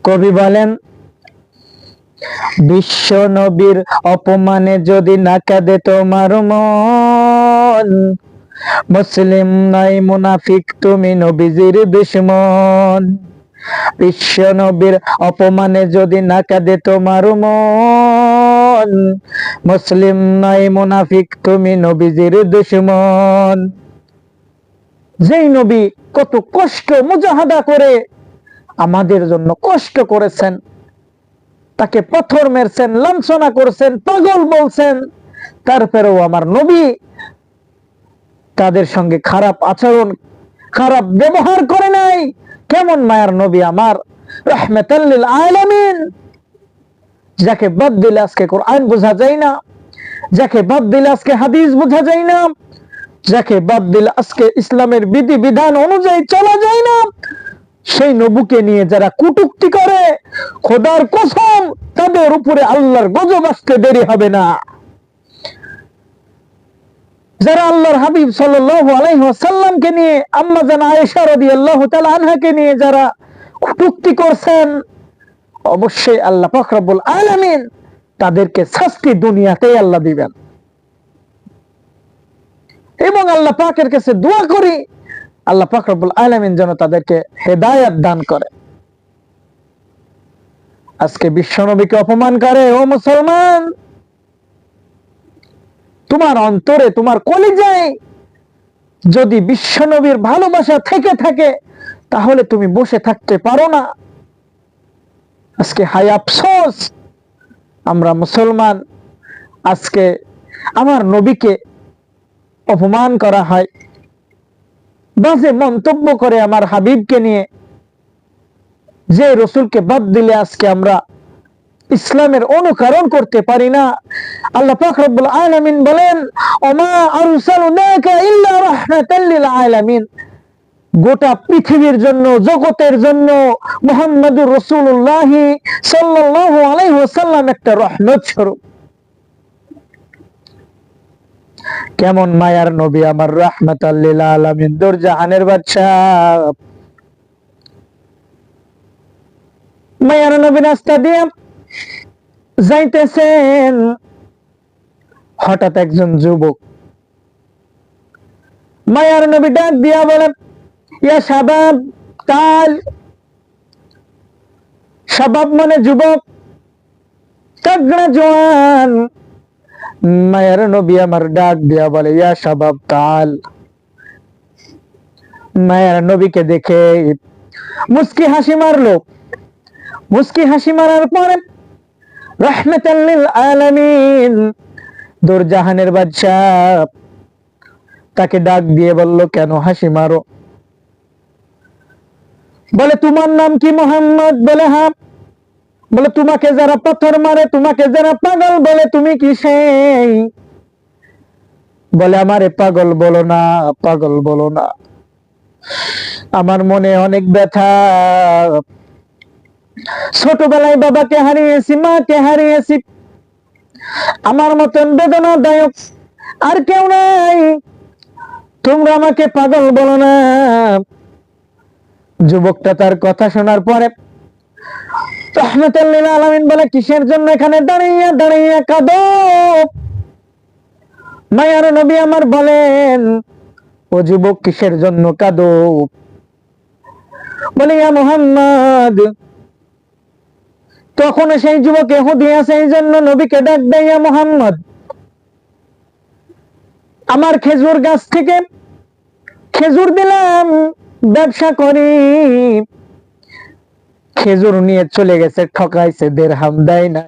কবি বলেন, বিশ্ব নবীর অপমানে যদি না কাঁদে তোমার মন, মুসলিম নাই মুনাফিক তুমি নবীজির দুশমন। বিশ্ব নবীর অপমানে যদি না কাঁদে তোমার মন, মুসলিম নাই মুনাফিক তুমি নবীজির দুশমন। যেই নবী কত কষ্ট মুজাহাদা করে আমাদের জন্য কষ্ট করেছেন, তাকে পাথর মেরেছেন, লাঞ্ছনা করছেন, পাগল বলছেন, তারপরেও আমার নবী তাদের সঙ্গে খারাপ আচরণ, খারাপ ব্যবহার করে নাই। কেমন মায়ার নবী আমার, রাহমাতাল লিল আলামিন, যাকে বাদ দিলে আজকে কোরআন বোঝা যায় না, যাকে বাদ দিলে আজকে হাদিস বোঝা যায় না, যাকে বাদ দিলে আজকে ইসলামের বিধি বিধান অনুযায়ী চলা যায় না, সেই নবুকে নিয়ে যারা কটূক্তি করে, খোদার কসম তাদের উপরে আল্লাহর গজব আসতে দেরি হবে না। যারা আল্লাহর হাবিব সাল্লাল্লাহু আলাইহি ওয়াসাল্লামকে নিয়ে, আম্মা জান আয়েশা রাদিয়াল্লাহু তাআলা আনহাকে নিয়ে যারা কটূক্তি করছেন, অবশ্যই আল্লাহ পাক রব্বুল আলামিন তাদেরকে শাস্তি দুনিয়াতেই আল্লাহ দিবেন। এবং আল্লাহ পাকের কাছে দোয়া করি, আল্লাহ পাক রব্বুল আলামিন যেন তাদেরকে হেদায়েত দান করে। আজকে বিশ্বনবীকে অপমান করে, ও মুসলমান, তোমার অন্তরে, তোমার কলিজায় যদি বিশ্বনবীর ভালোবাসা থেকে থাকে, তাহলে তুমি বসে থাকতে পারো না। আজকে হাই আফসোস, আমরা মুসলমান, আজকে আমার নবীকে অপমান করা হয়, বাজে মন্তব্য করে আমার হাবিবকে নিয়ে, যে রসুলকে বাদ দিলে আজকে আমরা ইসলামের অনুকরণ করতে পারি না। আল্লাহ পাক রব্বুল আলামিন বলেন, ওমা আরসালনাকা ইল্লা রাহমাতাল লিল আলামিন, গোটা পৃথিবীর জন্য, জগতের জন্য মুহাম্মদুর রাসূলুল্লাহ সাল্লাল্লাহু আলাইহি ওয়াসাল্লাম একটা রহমত স্বরূপ। কেমন মায়ার নবী আমার, রাহমাতাল লিল আলামিন, দোরজাহানের বাদশা। মায়ার নবী রাস্তা দিয়ে যাইতেছেন, হঠাৎ একজন যুবক মায়ার নবী ডাক দিয়া বলেন, ইয়া শাবাব তাল। শাবাব মানে যুবক, তাগড়া জওয়ান। মায়ার নবী আমার ডাক দিয়া বলে, ইয়া শাবাব তাল। মায়ার নবীকে দেখে মুস্কি হাসি মারলো। মুস্কি হাসি মারার পরে রাহমাতাল লিল আলামিন, দোরজাহানের বাদশা তাকে ডাক দিয়ে বলল, কেন হাসি মারো? বলে, তোমার নাম কি মুহাম্মদ? বলে, হ্যাঁ। বলে, তোমাকে যারা পাথর মারে, তোমাকে যারা পাগল বলে, তুমি কি সেই? বলে, আমারে পাগল বলো না, পাগল বলো না, আমার মনে অনেক ব্যথা। ছোটবেলায় বাবাকে হারিয়েছি, মাকে হারিয়েছি, আমার মতন বেদনাদায়ক আর কেউ নাই, তোমরা আমাকে পাগল বলো না। যুবকটা তার কথা শোনার পরে রাহমাতাল লিল আলামিন বলে, কিসের জন্য এখানে দাঁড়িয়ে দাঁড়িয়ে কাঁদো? মায়ার নবী আমার বলেন, ও যুবক, কিসের জন্য কাঁদো? বলে, ইয়া মুহাম্মদ। তখন সেই যুবক ইহুদি আছে, এই জন্য নবীকে ডাক দেয়, ইয়া মুহাম্মদ, আমার খেজুর গাছ থেকে খেজুর দিলাম, ব্যবসা করি, খেজুর নিয়ে চলে গেছে, ঠকাইছে, দিরহাম দেয় না।